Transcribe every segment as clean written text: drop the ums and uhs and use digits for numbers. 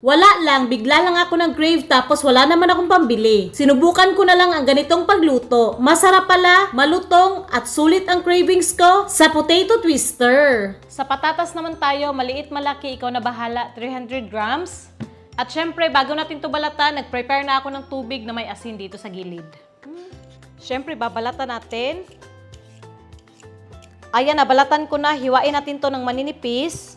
Wala lang, bigla lang ako ng crave tapos wala naman akong pambili. Sinubukan ko na lang ang ganitong pagluto. Masarap pala, malutong, at sulit ang cravings ko sa potato twister. Sa patatas naman tayo, maliit malaki, ikaw na bahala, 300 grams. At syempre, bago natin ito balatan, nag-prepare na ako ng tubig na may asin dito sa gilid. Syempre, babalatan natin. Ayan, nabalatan ko na. Hiwain natin to ng maninipis.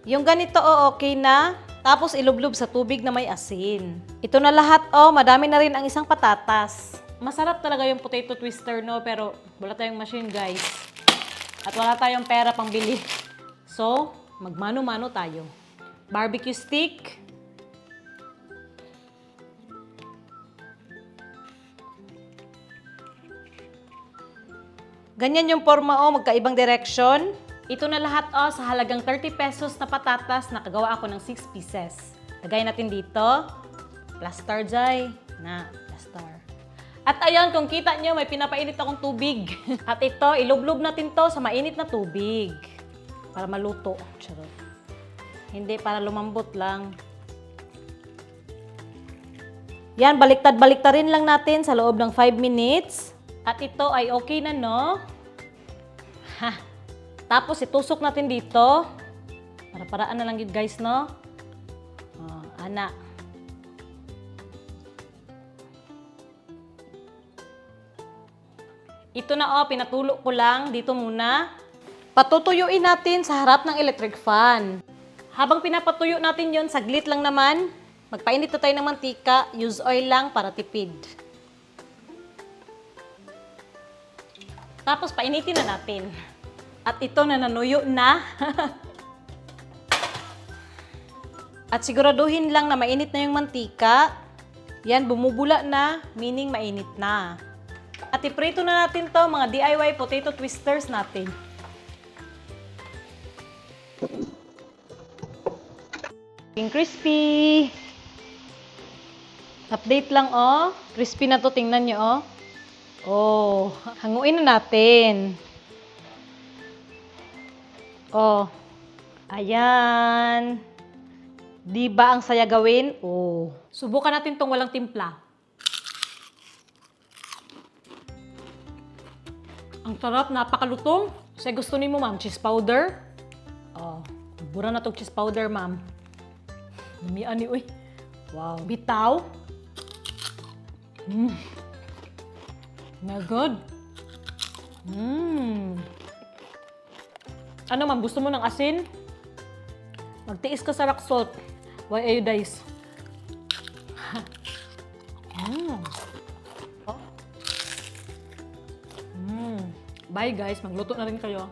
Yung ganito, okay na. Tapos ilublob sa tubig na may asin. Ito na lahat, madami na rin ang isang patatas. Masarap talaga yung potato twister, no? Pero wala tayong machine, guys. At wala tayong pera pang bili. So, magmano-mano tayo. Barbecue stick. Ganyan yung forma, magkaibang direction. Ito na lahat, sa halagang 30 pesos na patatas, nakagawa ako ng 6 pieces. Lagay natin dito. Plaster, Jai. Plaster. At ayun, kung kita nyo, may pinapainit akong tubig. At ito, ilublob natin to sa mainit na tubig. Para maluto. Charot. Hindi, para lumambot lang. Yan, baliktad-baliktarin lang natin sa loob ng 5 minutes. At ito ay okay na, no? Tapos itusok natin dito. Para-paraan na lang yun, guys, no? Ana. Ito na, pinatulo ko lang dito muna. Patutuyuin natin sa harap ng electric fan. Habang pinapatuyo natin yon, saglit lang naman. Magpainit na tayo ng mantika. Use oil lang para tipid. Tapos painitin na natin. At ito na nanuyo na. At siguraduhin lang na mainit na yung mantika. Yan, bumubula na, meaning mainit na. At iprito na natin to mga DIY potato twisters natin. Crispy! Update lang, Crispy na to, tingnan nyo, hanguin na natin. Ayan. Di ba ang saya gawin? Subukan natin tong walang timpla. Ang sarap, napakalutong. Kasi gusto ni mo, ma'am, cheese powder. Bura na tong cheese powder, ma'am. Namian ni, uy. Wow. Bitaw. Na good. Ano, ma'am? Gusto mo ng asin? Magtiis ka sa rock salt. Why iodize? Bye, guys. Magluto na rin kayo.